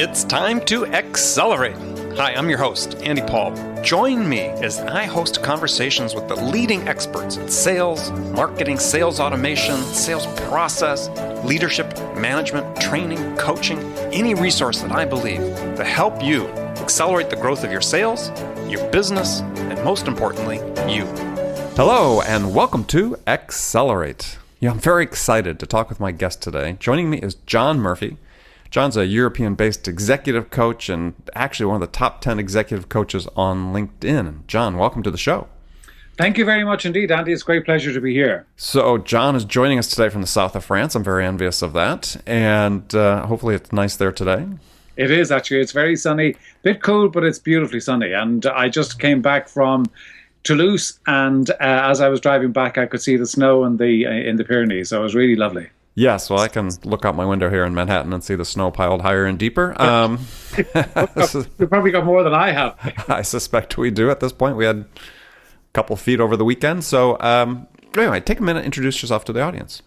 It's time to accelerate. Hi, I'm your host, Andy Paul. Join me as I host conversations with the leading experts in sales, marketing, sales automation, sales process, leadership, management, training, coaching, any resource that I believe to help you accelerate the growth of your sales, your business, and most importantly, you. Hello, and welcome to Accelerate. I'm very excited to talk with my guest today. Joining me is John Murphy. John's a European-based executive coach and actually one of the top 10 executive coaches on LinkedIn. John, welcome to the show. Thank you very much indeed, Andy. It's a great pleasure to be here. So John is joining us today from the south of France. I'm very envious of that. And hopefully it's nice there today. It is actually. It's very sunny. Bit cold, but it's beautifully sunny. And I just came back from Toulouse, and as I was driving back, I could see the snow in the Pyrenees. So it was really lovely. Yes, well, I can look out my window here in Manhattan and see the snow piled higher and deeper. You probably got more than I have. I suspect we do at this point. We had a couple feet over the weekend. So anyway, take a minute, introduce yourself to the audience.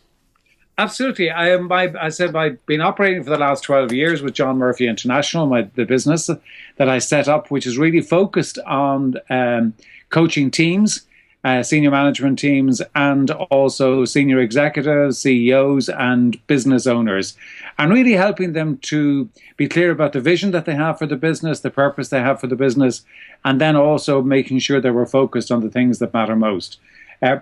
Absolutely. I said I've been operating for the last 12 years with John Murphy International, the business that I set up, which is really focused on coaching teams, senior management teams, and also senior executives, CEOs, and business owners, and really helping them to be clear about the vision that they have for the business, the purpose they have for the business, and then also making sure that we're focused on the things that matter most.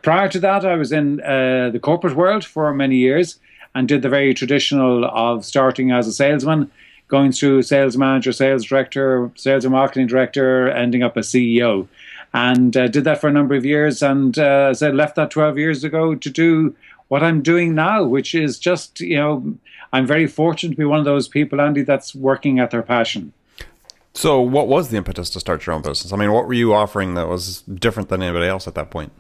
Prior to that, I was in the corporate world for many years and did the very traditional of starting as a salesman, going through sales manager, sales director, sales and marketing director, ending up as CEO. And did that for a number of years, and as I left that 12 years ago to do what I'm doing now, which is just, I'm very fortunate to be one of those people, Andy, that's working at their passion. So what was the impetus to start your own business? I mean, what were you offering that was different than anybody else at that point?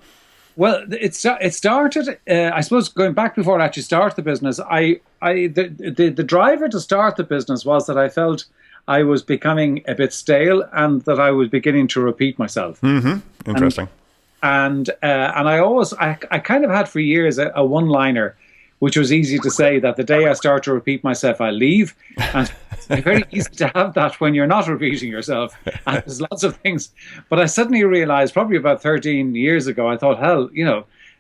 Well, it started, I suppose, going back before I actually started the business, the driver to start the business was that I felt I was becoming a bit stale and that I was beginning to repeat myself. Mm-hmm. Interesting. And I kind of had for years a one-liner, which was easy to say that the day I start to repeat myself, I leave. And it's very easy to have that when you're not repeating yourself. And there's lots of things. But I suddenly realized probably about 13 years ago, I thought, hell,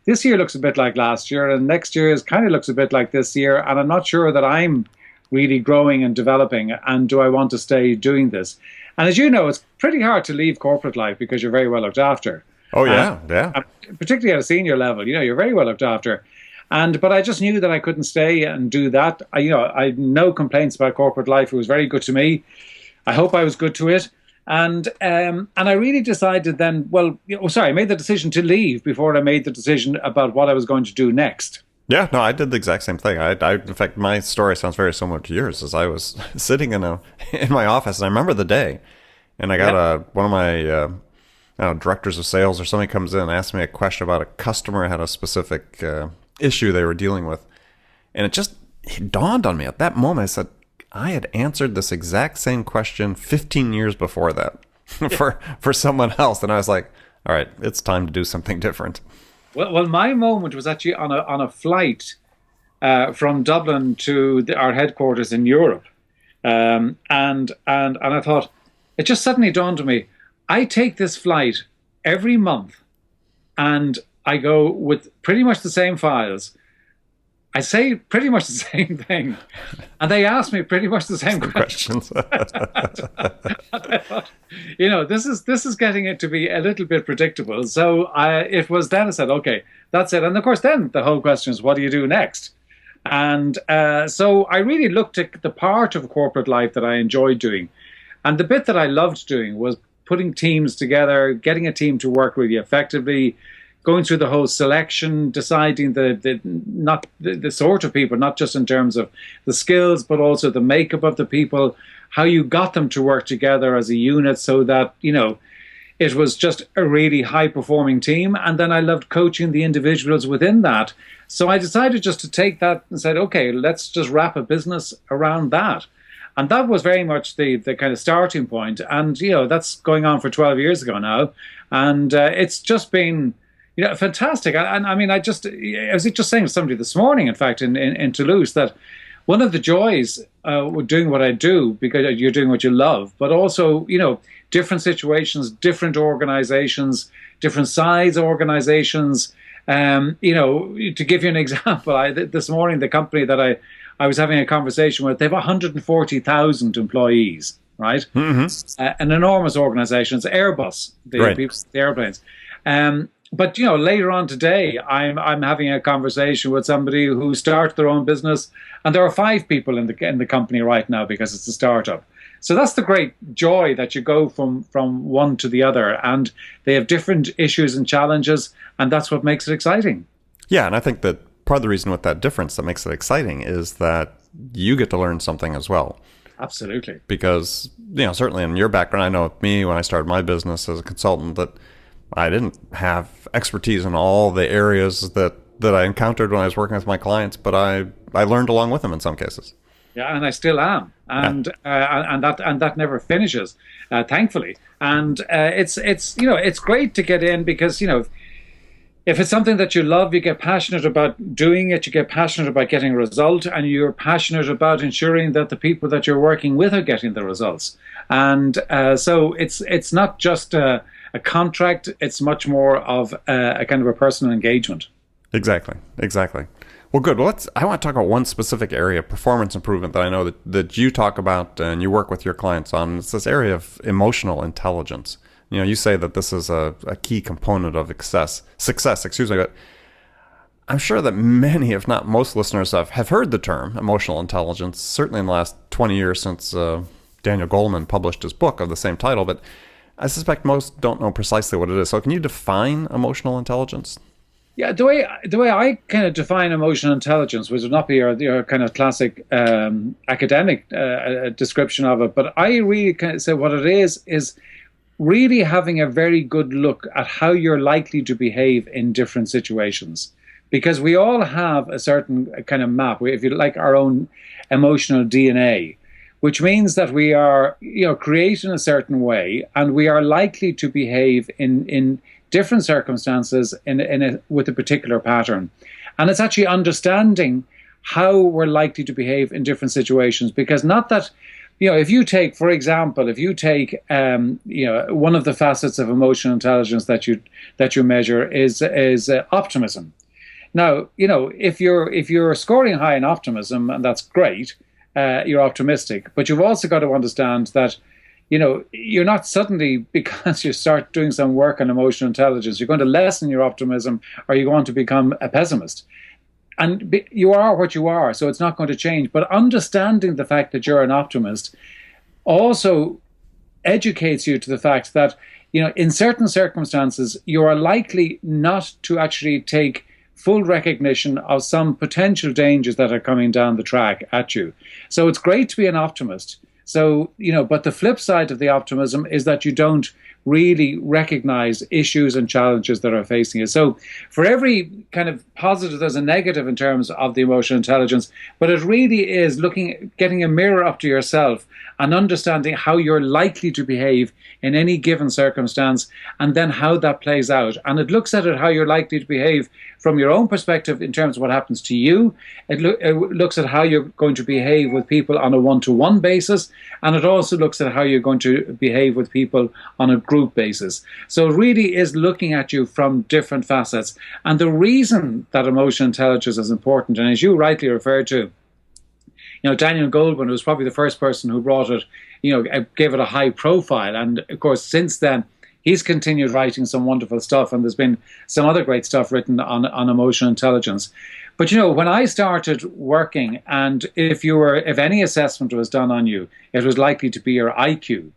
this year looks a bit like last year and next year kind of looks a bit like this year. And I'm not sure that I'm really growing and developing, and do I want to stay doing this? And as you know, it's pretty hard to leave corporate life because you're very well looked after. Oh, yeah, yeah. Particularly at a senior level, you're very well looked after. But I just knew that I couldn't stay and do that. I had no complaints about corporate life. It was very good to me. I hope I was good to it. And I really decided then, I made the decision to leave before I made the decision about what I was going to do next. Yeah, no, I did the exact same thing. In fact, my story sounds very similar to yours. As I was sitting in my office, and I remember the day, and I got one of my directors of sales or somebody comes in and asks me a question about a customer had a specific issue they were dealing with, and it dawned on me at that moment. I said, I had answered this exact same question 15 years before that for someone else, and I was like, all right, it's time to do something different. Well, my moment was actually on a flight from Dublin to our headquarters in Europe, and I thought, it just suddenly dawned on me, I take this flight every month, and I go with pretty much the same files. I say pretty much the same thing, and they ask me pretty much the same questions. I thought, this is getting it to be a little bit predictable. So it was then I said, okay, that's it. And of course, then the whole question is, what do you do next? And so I really looked at the part of corporate life that I enjoyed doing, and the bit that I loved doing was putting teams together, getting a team to work really effectively, going through the whole selection, deciding the sort of people, not just in terms of the skills, but also the makeup of the people, how you got them to work together as a unit so that, it was just a really high-performing team. And then I loved coaching the individuals within that. So I decided just to take that and said, okay, let's just wrap a business around that. And that was very much the kind of starting point. And, that's going on for 12 years ago now. And it's just been fantastic. And I mean, I was just saying to somebody this morning, in fact, in Toulouse, that one of the joys with doing what I do, because you're doing what you love, but also, different situations, different organizations, different size organizations. To give you an example, this morning, the company that I was having a conversation with, they have 140,000 employees, right? An enormous organization. It's Airbus, the airplanes. But later on today, I'm having a conversation with somebody who started their own business, and there are 5 people in the company right now because it's a startup. So that's the great joy, that you go from one to the other, and they have different issues and challenges, and that's what makes it exciting. Yeah, and I think that part of the reason with that difference that makes it exciting is that you get to learn something as well. Absolutely. Because, certainly in your background, I know with me, when I started my business as a consultant, that I didn't have expertise in all the areas that I encountered when I was working with my clients, but I learned along with them in some cases. Yeah, and I still am, and that never finishes, thankfully. And it's great to get in, because if it's something that you love, you get passionate about doing it, you get passionate about getting a result, and you're passionate about ensuring that the people that you're working with are getting the results. And so it's not just a contract, it's much more of a kind of a personal engagement. Exactly. Well, good. Well, I want to talk about one specific area, performance improvement, that I know that you talk about and you work with your clients on. It's this area of emotional intelligence. You say that this is a key component of success, but I'm sure that many, if not most listeners have heard the term emotional intelligence, certainly in the last 20 years since Daniel Goleman published his book of the same title, but I suspect most don't know precisely what it is. So can you define emotional intelligence? Yeah, the way I kind of define emotional intelligence, which would not be your kind of classic academic description of it, but I really kind of say what it is really having a very good look at how you're likely to behave in different situations. Because we all have a certain kind of map, if you like, our own emotional DNA, which means that we are created in a certain way, and we are likely to behave in different circumstances with a particular pattern. And it's actually understanding how we're likely to behave in different situations, because not that, if you take, for example, one of the facets of emotional intelligence that you measure is optimism. Now, if you're scoring high in optimism, and that's great, you're optimistic, but you've also got to understand that you're not suddenly, because you start doing some work on emotional intelligence, you're going to lessen your optimism, or you're going to become a pessimist. And you are what you are, so it's not going to change. But understanding the fact that you're an optimist also educates you to the fact that, in certain circumstances, you are likely not to actually take full recognition of some potential dangers that are coming down the track at you. So it's great to be an optimist. So, but the flip side of the optimism is that you don't really recognize issues and challenges that are facing you. So for every kind of positive, there's a negative in terms of the emotional intelligence, but it really is getting a mirror up to yourself and understanding how you're likely to behave in any given circumstance, and then how that plays out. And it looks at how you're likely to behave from your own perspective in terms of what happens to you. It looks at how you're going to behave with people on a one-to-one basis, and it also looks at how you're going to behave with people on a group basis. So it really is looking at you from different facets. And the reason that emotional intelligence is important, and as you rightly referred to, Daniel Goleman was probably the first person who brought it, gave it a high profile. And of course, since then, he's continued writing some wonderful stuff, and there's been some other great stuff written on emotional intelligence. But when I started working, and if any assessment was done on you, it was likely to be your IQ.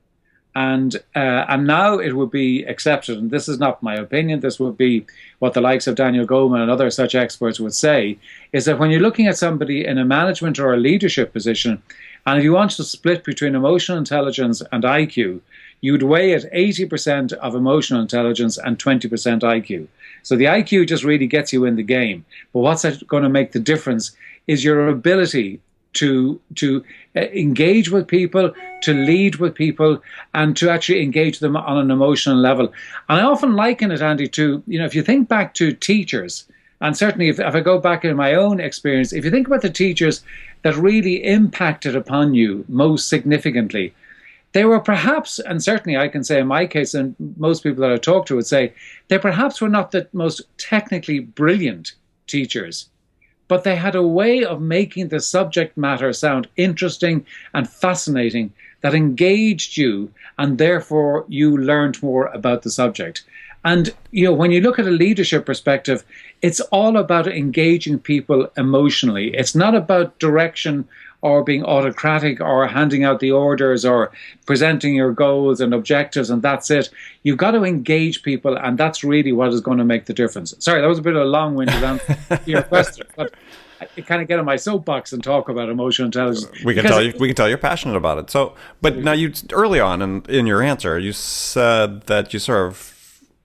And now it would be accepted, and this is not my opinion, this would be what the likes of Daniel Goleman and other such experts would say, is that when you're looking at somebody in a management or a leadership position, and if you want to split between emotional intelligence and IQ, you'd weigh it 80% of emotional intelligence and 20% IQ. So the IQ just really gets you in the game. But what's going to make the difference is your ability to engage with people, to lead with people, and to actually engage them on an emotional level. And I often liken it, Andy, to, if you think back to teachers, and certainly if I go back in my own experience, if you think about the teachers that really impacted upon you most significantly, they were perhaps, and certainly I can say in my case, and most people that I talk to would say, they perhaps were not the most technically brilliant teachers, but they had a way of making the subject matter sound interesting and fascinating that engaged you, and therefore you learned more about the subject. And when you look at a leadership perspective, it's all about engaging people emotionally. It's not about direction or being autocratic or handing out the orders or presenting your goals and objectives, and that's it. You've got to engage people, and that's really what is going to make the difference. Sorry, that was a bit of a long-winded answer to your question, but I kind of get on my soapbox and talk about emotional intelligence. We can tell you're passionate about it. So, but now you early on in your answer, you said that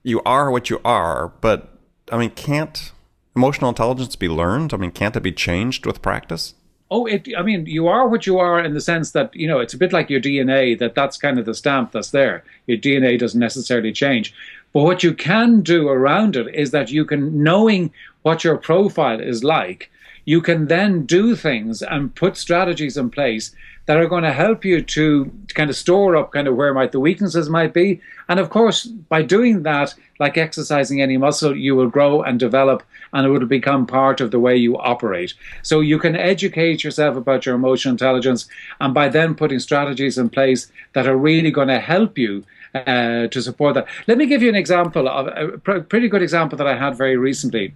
you are what you are, but I mean, can't emotional intelligence be learned? I mean, can't it be changed with practice? Oh, you are what you are in the sense that, it's a bit like your DNA, that's kind of the stamp that's there. Your DNA doesn't necessarily change. But what you can do around it is that you can, knowing what your profile is like, you can then do things and put strategies in place that are going to help you to kind of store up kind of where the weaknesses might be. And of course, by doing that, like exercising any muscle, you will grow and develop, and it will become part of the way you operate. So you can educate yourself about your emotional intelligence, and by then putting strategies in place that are really going to help you to support that. Let me give you an example of a pretty good example that I had very recently.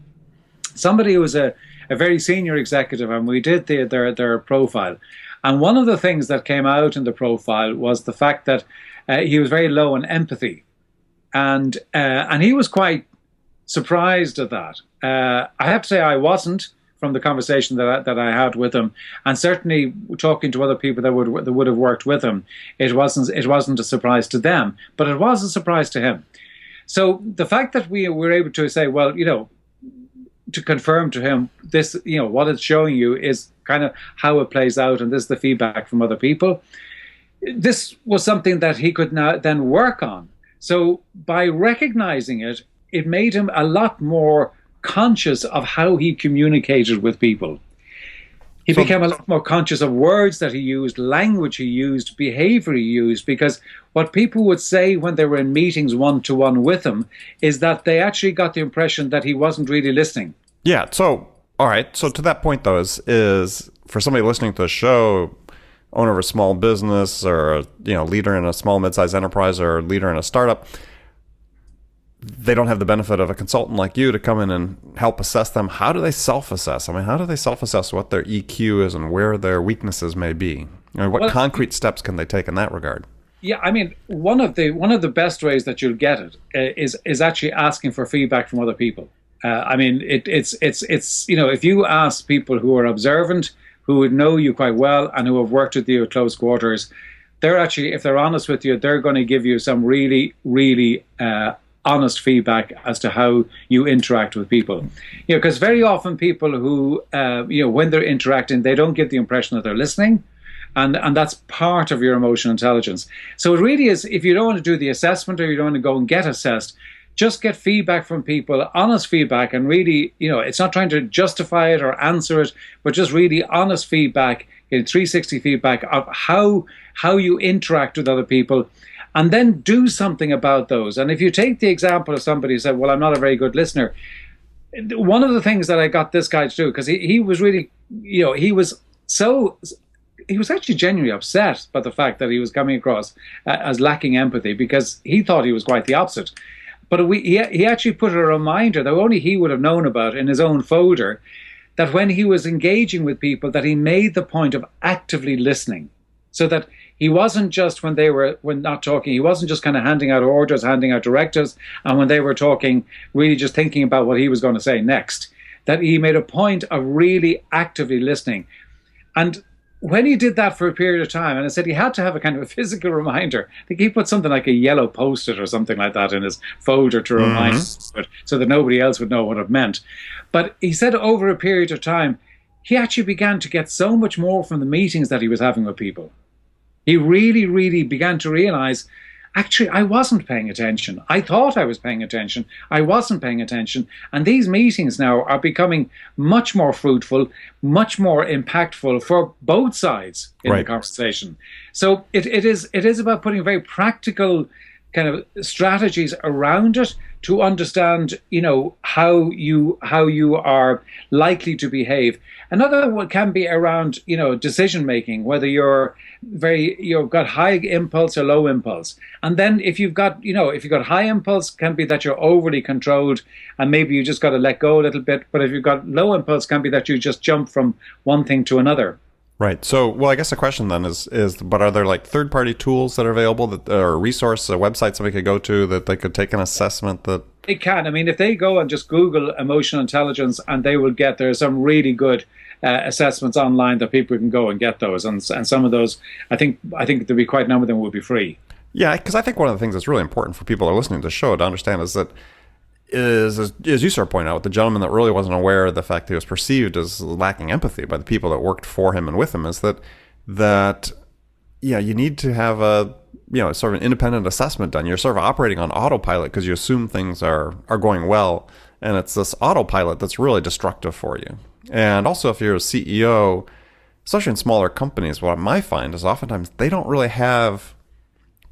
Somebody who was a very senior executive, and we did their profile. And one of the things that came out in the profile was the fact that he was very low on empathy. And he was quite surprised at that. I have to say I wasn't, from the conversation that I had with him, and certainly talking to other people that would have worked with him, it wasn't a surprise to them, but it was a surprise to him. So the fact that we were able to say, well, to confirm to him this, what it's showing you is kind of how it plays out, and this is the feedback from other people. This was something that he could now then work on. So by recognizing it, it made him a lot more conscious of how he communicated with people. He became a lot more conscious of words that he used, language he used, behavior he used, because what people would say when they were in meetings one-to-one with him is that they actually got the impression that he wasn't really listening. Yeah. So, all right. So to that point, though, is for somebody listening to the show, owner of a small business, or leader in a small mid-sized enterprise, or leader in a startup, they don't have the benefit of a consultant like you to come in and help assess them. How do they self-assess? I mean, how do they self-assess what their EQ is and where their weaknesses may be? What concrete steps can they take in that regard? Yeah, I mean, one of the best ways that you'll get it is actually asking for feedback from other people. I mean, it's if you ask people who are observant, who would know you quite well, and who have worked with you at close quarters, they're actually, if they're honest with you, they're going to give you some really, really honest feedback as to how you interact with people. Because very often people who, when they're interacting, they don't get the impression that they're listening. And that's part of your emotional intelligence. So it really is, if you don't want to do the assessment or you don't want to go and get assessed, just get feedback from people, honest feedback, and really, it's not trying to justify it or answer it, but just really honest feedback, 360 feedback of how you interact with other people, and then do something about those. And if you take the example of somebody who said, well, I'm not a very good listener, one of the things that I got this guy to do, because he was really, he was actually genuinely upset by the fact that he was coming across as lacking empathy, because he thought he was quite the opposite. But he actually put a reminder that only he would have known about in his own folder, that when he was engaging with people, that he made the point of actively listening, so that he wasn't just, when not talking, he wasn't just kind of handing out orders, handing out directives, and when they were talking, really just thinking about what he was going to say next, that he made a point of really actively listening. And when he did that for a period of time, and I said he had to have a kind of a physical reminder. I think he put something like a yellow post-it or something like that in his folder to remind it, so that nobody else would know what it meant. But he said over a period of time, he actually began to get so much more from the meetings that he was having with people. He really, really began to realize, actually, I wasn't paying attention. I thought I was paying attention. I wasn't paying attention. And these meetings now are becoming much more fruitful, much more impactful for both sides in the conversation. So it is about putting very practical kind of strategies around it to understand, how you are likely to behave. Another one can be around, decision making, whether you've got high impulse or low impulse. And then if you've got high impulse, can be that you're overly controlled and maybe you just got to let go a little bit. But if you've got low impulse, can be that you just jump from one thing to another. Right. So, well, I guess the question then is, but are there like third-party tools that are available, that or resource, a website somebody could go to that they could take an assessment that? They can. I mean, if they go and just Google emotional intelligence, and they will get, there's some really good assessments online that people can go and get those. And some of those, I think there'll be quite a number of them will be free. Yeah, because I think one of the things that's really important for people who are listening to the show to understand is that, as you sort of pointed out, with the gentleman that really wasn't aware of the fact that he was perceived as lacking empathy by the people that worked for him and with him, is that you need to have a sort of an independent assessment done. You're sort of operating on autopilot because you assume things are going well, and it's this autopilot that's really destructive for you. And also, if you're a CEO, especially in smaller companies, what I might find is oftentimes they don't really have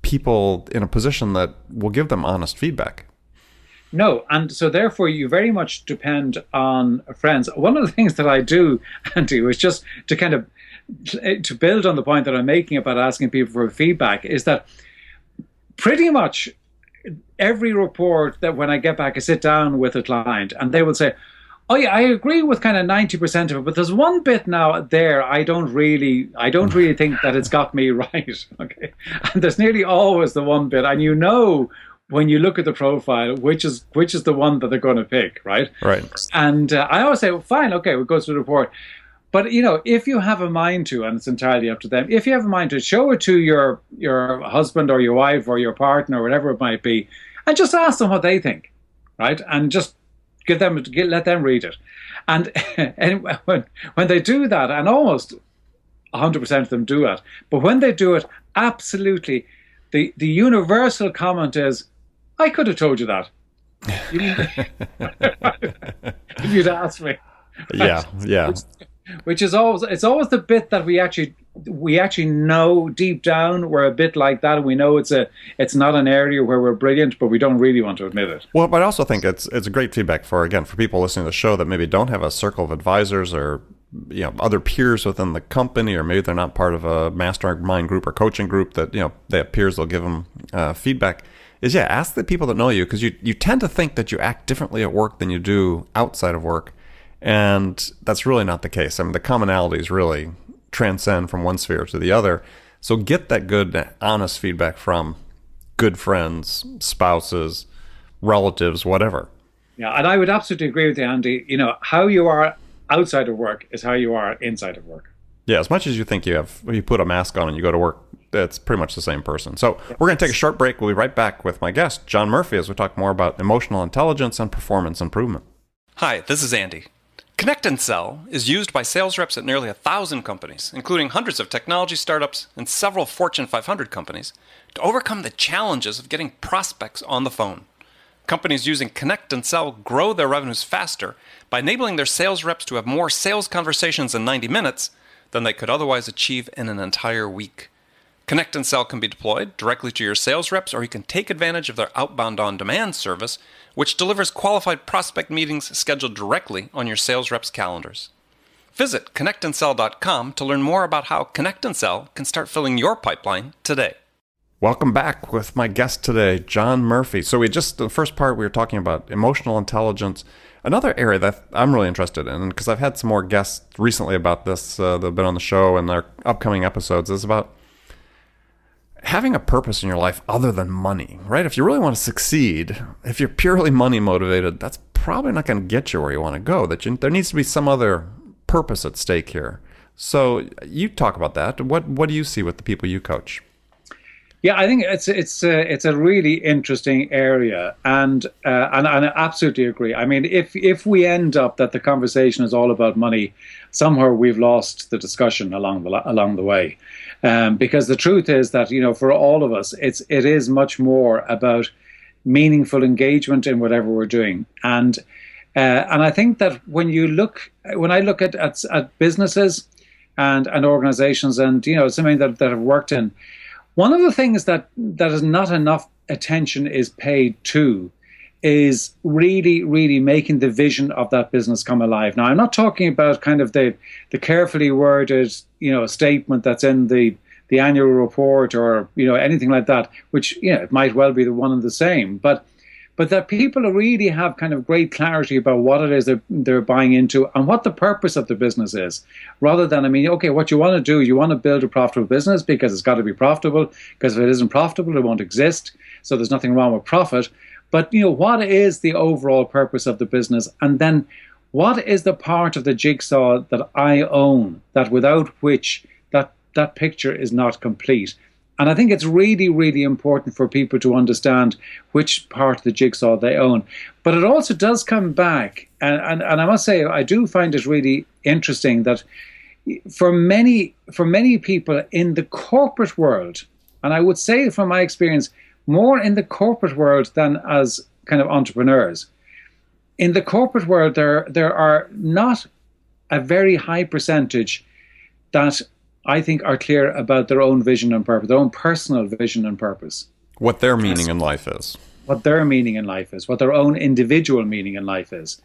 people in a position that will give them honest feedback. No, and so therefore you very much depend on friends. One of the things that I do, Andy, was just to kind of to build on the point that I'm making about asking people for feedback, is that pretty much every report that when I get back, I sit down with a client and they will say, oh yeah, I agree with kind of 90% of it, but there's one bit now there I don't really think that it's got me right. Okay, and there's nearly always the one bit, and when you look at the profile, which is the one that they're going to pick, right? Right. And I always say, well, fine, okay, we'll go through the report. But, if you have a mind to, and it's entirely up to them, if you have a mind to, show it to your husband or your wife or your partner or whatever it might be, and just ask them what they think, right? And just let them read it. And when they do that, and almost 100% of them do it, but when they do it, absolutely, the universal comment is, I could have told you that. If you'd asked me. Yeah. Which is always the bit that we actually know deep down we're a bit like that, and we know it's not an area where we're brilliant, but we don't really want to admit it. Well, but I also think it's great feedback for people listening to the show that maybe don't have a circle of advisors or other peers within the company, or maybe they're not part of a mastermind group or coaching group that they have peers that'll give them feedback. Is ask the people that know you, because you tend to think that you act differently at work than you do outside of work. And that's really not the case. I mean, the commonalities really transcend from one sphere to the other. So get that good, honest feedback from good friends, spouses, relatives, whatever. Yeah, and I would absolutely agree with you, Andy. How you are outside of work is how you are inside of work. Yeah, as much as you think you put a mask on and you go to work, it's pretty much the same person. So we're going to take a short break. We'll be right back with my guest, John Murphy, as we talk more about emotional intelligence and performance improvement. Hi, this is Andy. Connect and Sell is used by sales reps at nearly 1,000 companies, including hundreds of technology startups and several Fortune 500 companies, to overcome the challenges of getting prospects on the phone. Companies using Connect and Sell grow their revenues faster by enabling their sales reps to have more sales conversations in 90 minutes than they could otherwise achieve in an entire week. Connect and Sell can be deployed directly to your sales reps, or you can take advantage of their outbound on-demand service, which delivers qualified prospect meetings scheduled directly on your sales reps' calendars. Visit connectandsell.com to learn more about how Connect and Sell can start filling your pipeline today. Welcome back with my guest today, John Murphy. So the first part, we were talking about emotional intelligence. Another area that I'm really interested in, because I've had some more guests recently about this that have been on the show and their upcoming episodes, is about having a purpose in your life other than money, right? If you really want to succeed, if you're purely money motivated, that's probably not going to get you where you want to go. There needs to be some other purpose at stake here. So you talk about that. What do you see with the people you coach? Yeah, I think it's a really interesting area, and I absolutely agree. I mean, if we end up that the conversation is all about money, somehow we've lost the discussion along the way, because the truth is that for all of us, it is much more about meaningful engagement in whatever we're doing, and I think that when I look at businesses and organizations, and something that I've worked in. One of the things that is not enough attention is paid to is really, really making the vision of that business come alive. Now, I'm not talking about kind of the carefully worded, statement that's in the annual report or anything like that, which it might well be the one and the same, but that people really have kind of great clarity about what it is they're buying into and what the purpose of the business is, rather than, okay, what you want to do is you want to build a profitable business because it's got to be profitable, because if it isn't profitable, it won't exist. So there's nothing wrong with profit. But, what is the overall purpose of the business? And then what is the part of the jigsaw that I own, that without which that picture is not complete? And I think it's really, really important for people to understand which part of the jigsaw they own. But it also does come back, and I must say, I do find it really interesting that for many people in the corporate world, and I would say from my experience, more in the corporate world than as kind of entrepreneurs, in the corporate world, there are not a very high percentage that I think are clear about their own vision and purpose, their own personal vision and purpose. What their meaning in life is. What their meaning in life is, what their own individual meaning in life is.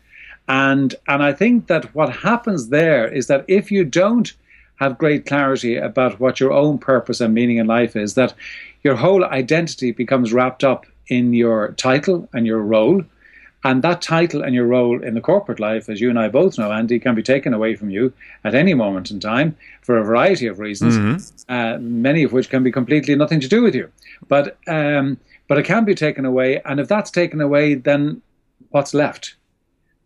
And I think that what happens there is that if you don't have great clarity about what your own purpose and meaning in life is, that your whole identity becomes wrapped up in your title and your role. And that title and your role in the corporate life, as you and I both know, Andy, can be taken away from you at any moment in time for a variety of reasons, many of which can be completely nothing to do with you. But it can be taken away. And if that's taken away, then what's left?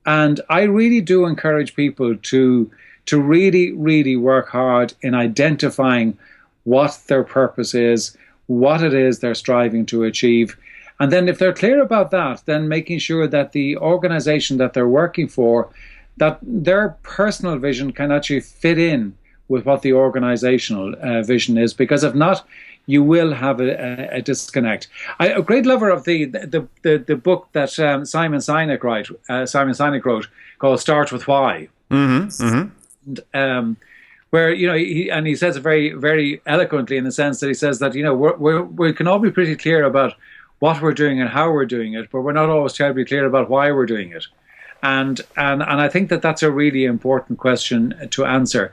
And I really do encourage people to really, really work hard in identifying what their purpose is, what it is they're striving to achieve. And then if they're clear about that, then making sure that the organization that they're working for, that their personal vision can actually fit in with what the organizational vision is. Because if not, you will have a disconnect. I'm a great lover of the book that Simon Sinek wrote called Start With Why. And, where he says it very, very eloquently in the sense that he says that we can all be pretty clear about what we're doing and how we're doing it, but we're not always terribly clear about why we're doing it. And I think that that's a really important question to answer.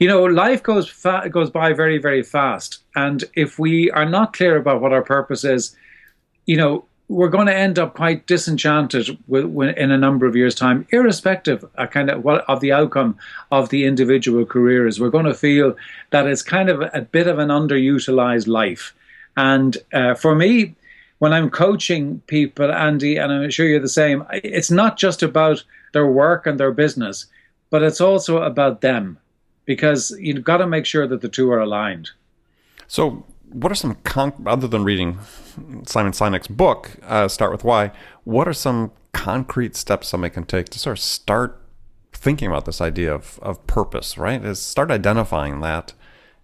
Life goes by very, very fast, and if we are not clear about what our purpose is, we're going to end up quite disenchanted in a number of years' time, irrespective of the outcome of the individual careers. We're going to feel that it's kind of a bit of an underutilized life. And for me, when I'm coaching people, Andy, and I'm sure you're the same, it's not just about their work and their business, but it's also about them, because you've got to make sure that the two are aligned. So what are some, other than reading Simon Sinek's book, Start With Why, what are some concrete steps somebody can take to sort of start thinking about this idea of purpose, right? Is start identifying that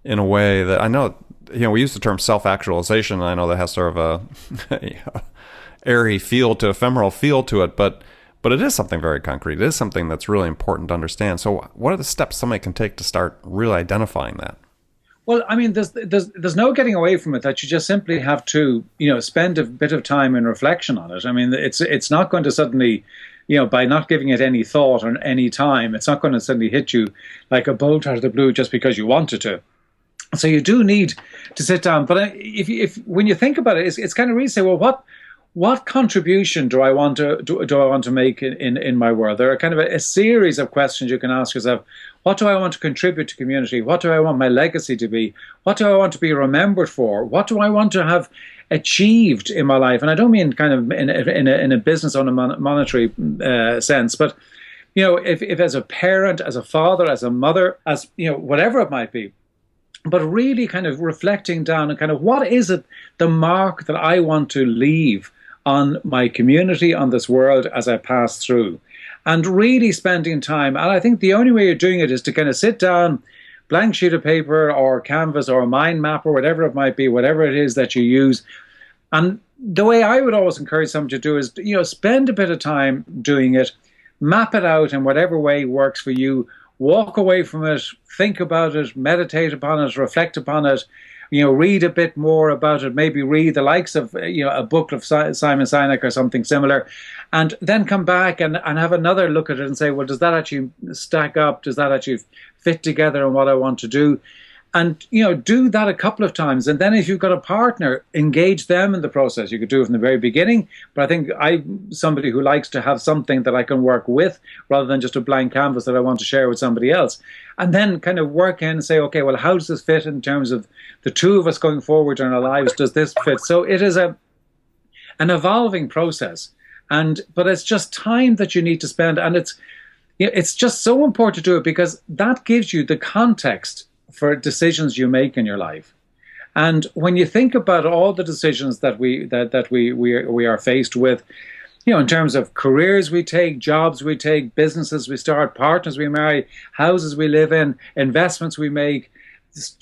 in a way that I know, we use the term self-actualization, and I know that has sort of a airy feel to, ephemeral feel to it, but it is something very concrete. It is something that's really important to understand. So what are the steps somebody can take to start really identifying that? Well, I mean, there's no getting away from it, that you just simply have to, spend a bit of time in reflection on it. I mean, it's not going to suddenly, by not giving it any thought or any time, it's not going to suddenly hit you like a bolt out of the blue just because you wanted to. So you do need to sit down. But if when you think about it, it's kind of really say, well, what contribution do I want to make in my world? There are kind of a series of questions you can ask yourself. What do I want to contribute to community? What do I want my legacy to be? What do I want to be remembered for? What do I want to have achieved in my life? And I don't mean kind of in a business on a monetary sense, but if as a parent, as a father, as a mother, as whatever it might be, but really kind of reflecting down and kind of what is it, the mark that I want to leave on my community, on this world as I pass through, and really spending time. And I think the only way you're doing it is to kind of sit down, blank sheet of paper or canvas or a mind map or whatever it might be, whatever it is that you use. And the way I would always encourage someone to do is, spend a bit of time doing it, map it out in whatever way works for you, walk away from it, think about it, meditate upon it, reflect upon it, read a bit more about it, maybe read the likes of, a book of Simon Sinek or something similar, and then come back and have another look at it and say, well, does that actually stack up? Does that actually fit together in what I want to do? And, do that a couple of times. And then if you've got a partner, engage them in the process. You could do it from the very beginning. But I think I'm somebody who likes to have something that I can work with rather than just a blank canvas that I want to share with somebody else. And then kind of work in and say, okay, well, how does this fit in terms of the two of us going forward in our lives? Does this fit? So it is an evolving process. But it's just time that you need to spend. And it's just so important to do it because that gives you the context for decisions you make in your life. And when you think about all the decisions that we are faced with, in terms of careers we take, jobs we take, businesses we start, partners we marry, houses we live in, investments we make,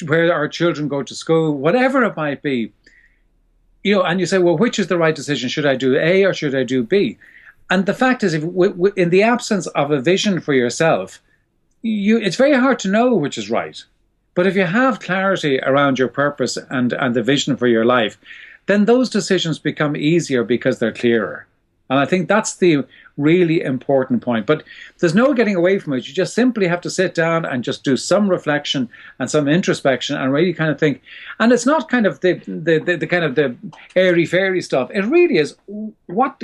where our children go to school, whatever it might be, and you say, well, which is the right decision? Should I do A or should I do B? And the fact is, if in the absence of a vision for yourself, it's very hard to know which is right. But if you have clarity around your purpose and the vision for your life, then those decisions become easier because they're clearer. And I think that's the really important point. But there's no getting away from it. You just simply have to sit down and just do some reflection and some introspection and really kind of think. And it's not kind of the kind of the airy-fairy stuff. It really is, what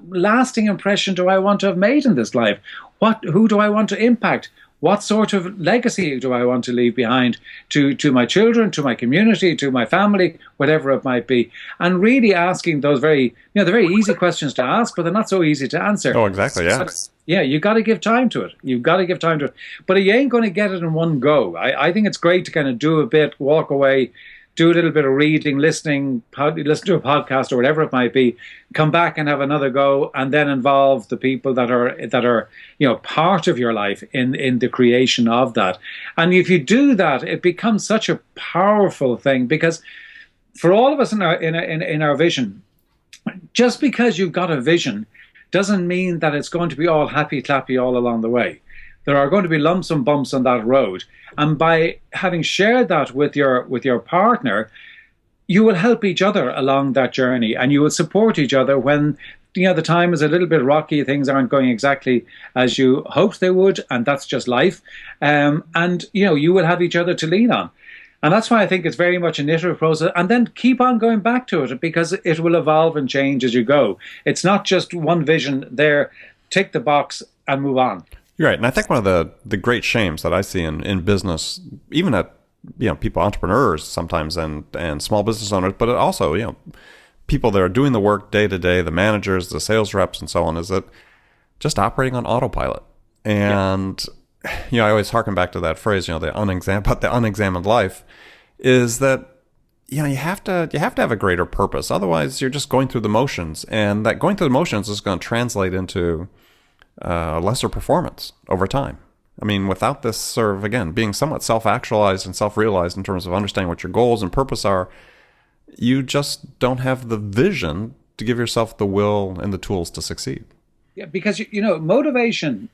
lasting impression do I want to have made in this life? Who do I want to impact? What sort of legacy do I want to leave behind to my children, to my community, to my family, whatever it might be? And really asking those they're very easy questions to ask, but they're not so easy to answer. Oh, exactly, yeah. So, yeah, you got to give time to it. You've got to give time to it. But you ain't going to get it in one go. I think it's great to kind of do a bit, walk away, do a little bit of reading, listen to a podcast or whatever it might be, come back and have another go, and then involve the people that are part of your life in the creation of that. And if you do that, it becomes such a powerful thing, because for all of us in our vision, just because you've got a vision doesn't mean that it's going to be all happy clappy all along the way. There are going to be lumps and bumps on that road. And by having shared that with your partner, you will help each other along that journey, and you will support each other when the time is a little bit rocky, things aren't going exactly as you hoped they would, and that's just life. And you will have each other to lean on. And that's why I think it's very much an iterative process, and then keep on going back to it, because it will evolve and change as you go. It's not just one vision there, tick the box and move on. You're right. And I think one of the great shames that I see in business, even at people, entrepreneurs sometimes, and small business owners, but also people that are doing the work day to day, the managers, the sales reps, and so on, is that just operating on autopilot. And I always harken back to that phrase, the unexamined life, is that you have to have a greater purpose. Otherwise, you're just going through the motions, and that going through the motions is going to translate into lesser performance over time. I mean, without this sort of, again, being somewhat self-actualized and self-realized in terms of understanding what your goals and purpose are, you just don't have the vision to give yourself the will and the tools to succeed. Yeah, because motivation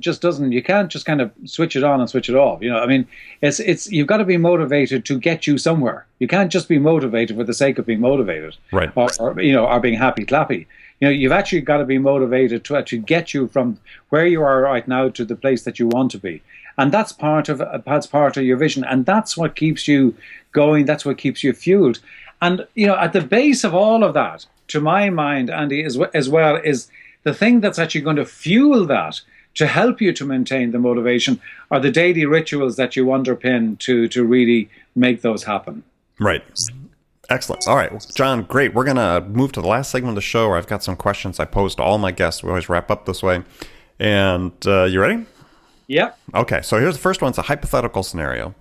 just doesn't. You can't just kind of switch it on and switch it off. I mean, it's you've got to be motivated to get you somewhere. You can't just be motivated for the sake of being motivated, right? Or being happy clappy. You've actually got to be motivated to actually get you from where you are right now to the place that you want to be. And that's part of your vision. And that's what keeps you going. That's what keeps you fueled. And, at the base of all of that, to my mind, Andy, as well, is the thing that's actually going to fuel that, to help you to maintain the motivation, are the daily rituals that you underpin to really make those happen. Right. Excellent. All right, John, great. We're going to move to the last segment of the show where I've got some questions I pose to all my guests. We always wrap up this way. And you ready? Yeah. Okay, so here's the first one. It's a hypothetical scenario.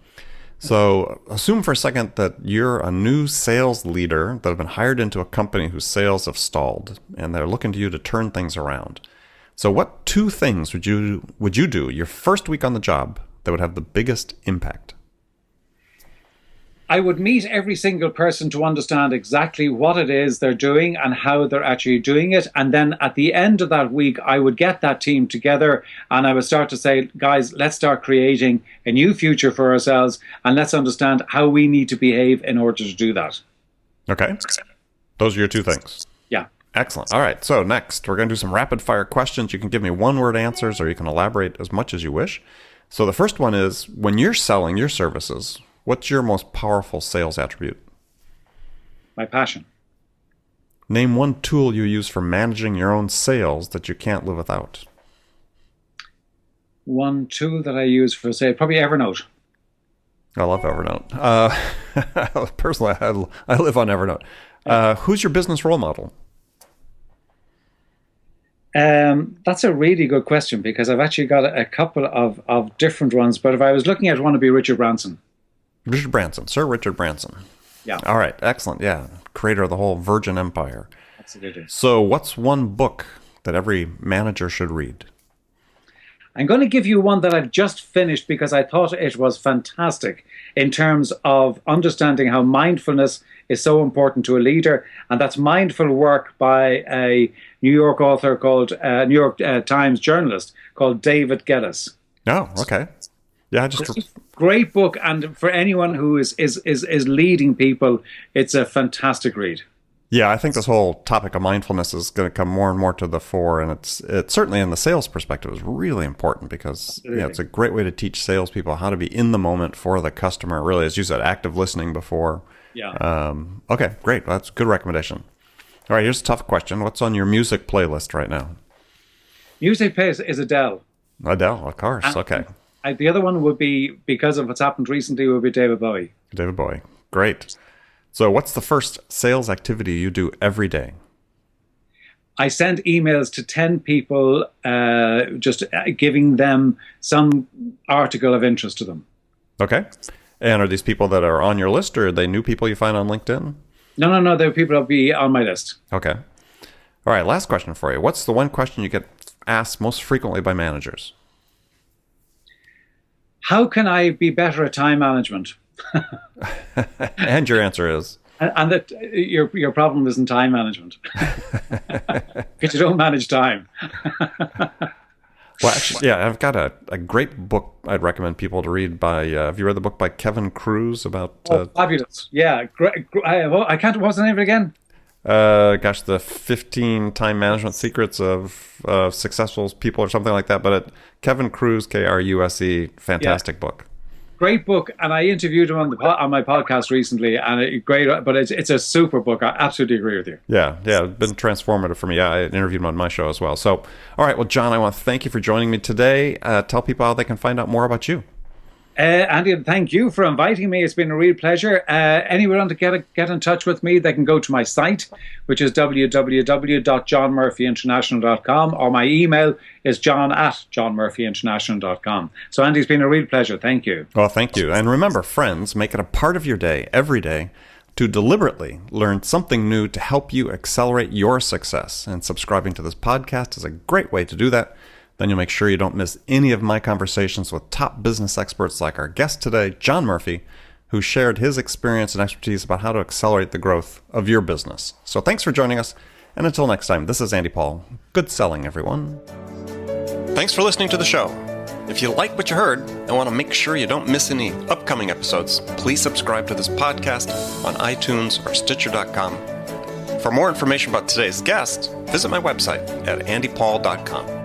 So assume for a second that you're a new sales leader that have been hired into a company whose sales have stalled, and they're looking to you to turn things around. So what two things would you do your first week on the job that would have the biggest impact? I would meet every single person to understand exactly what it is they're doing and how they're actually doing it. And then at the end of that week, I would get that team together and I would start to say, guys, let's start creating a new future for ourselves and let's understand how we need to behave in order to do that. Okay. Those are your two things. Yeah. Excellent. All right. So next, we're going to do some rapid fire questions. You can give me one-word answers or you can elaborate as much as you wish. So the first one is, when you're selling your services, what's your most powerful sales attribute? My passion. Name one tool you use for managing your own sales that you can't live without. One tool that I use for sales, probably Evernote. I love Evernote. Personally, I live on Evernote. Who's your business role model? That's a really good question because I've actually got a couple of different ones. But if I was looking at one, it'd be Richard Branson. Richard Branson, Sir Richard Branson. Yeah. All right, excellent. Yeah, creator of the whole Virgin Empire. Absolutely. So what's one book that every manager should read? I'm going to give you one that I've just finished because I thought it was fantastic in terms of understanding how mindfulness is so important to a leader. And that's Mindful Work by a New York author called, New York Times journalist called David Geddes. Oh, okay. Yeah, Great book, and for anyone who is leading people, it's a fantastic read. Yeah, I think this whole topic of mindfulness is going to come more and more to the fore, and it's certainly in the sales perspective is really important because it's a great way to teach salespeople how to be in the moment for the customer. Really, as you said, active listening before. Yeah. Okay, great. That's a good recommendation. All right, here's a tough question. What's on your music playlist right now? Music playlist is Adele. Adele, of course. Okay. The other one would be, because of what's happened recently, would be David Bowie. David Bowie. Great. So what's the first sales activity you do every day? I send emails to 10 people, just giving them some article of interest to them. Okay. And are these people that are on your list, or are they new people you find on LinkedIn? No. They're people that'll be on my list. Okay. All right, last question for you. What's the one question you get asked most frequently by managers? How can I be better at time management? And your answer is? And that your problem isn't time management. Because you don't manage time. Well, actually, yeah, I've got a great book I'd recommend people to read by, have you read the book by Kevin Kruse about... fabulous. Yeah. Great. I can't, what's the name of it again? The 15 time management secrets of successful people or something like that. But Kevin Kruse, Kruse, fantastic book. Great book, and I interviewed him on my podcast recently, and but it's a super book. I absolutely agree with you. Yeah, it's been transformative for me. Yeah, I interviewed him on my show as well. So, all right, well, John, I want to thank you for joining me today. Tell people how they can find out more about you. Andy, thank you for inviting me. It's been a real pleasure. Anyone want to get in touch with me, they can go to my site, which is www.johnmurphyinternational.com, or my email is john@johnmurphyinternational.com. So, Andy, it's been a real pleasure. Thank you. Well, thank you. And remember, friends, make it a part of your day, every day, to deliberately learn something new to help you accelerate your success. And subscribing to this podcast is a great way to do that. Then you'll make sure you don't miss any of my conversations with top business experts like our guest today, John Murphy, who shared his experience and expertise about how to accelerate the growth of your business. So thanks for joining us. And until next time, this is Andy Paul. Good selling, everyone. Thanks for listening to the show. If you like what you heard and want to make sure you don't miss any upcoming episodes, please subscribe to this podcast on iTunes or Stitcher.com. For more information about today's guest, visit my website at andypaul.com.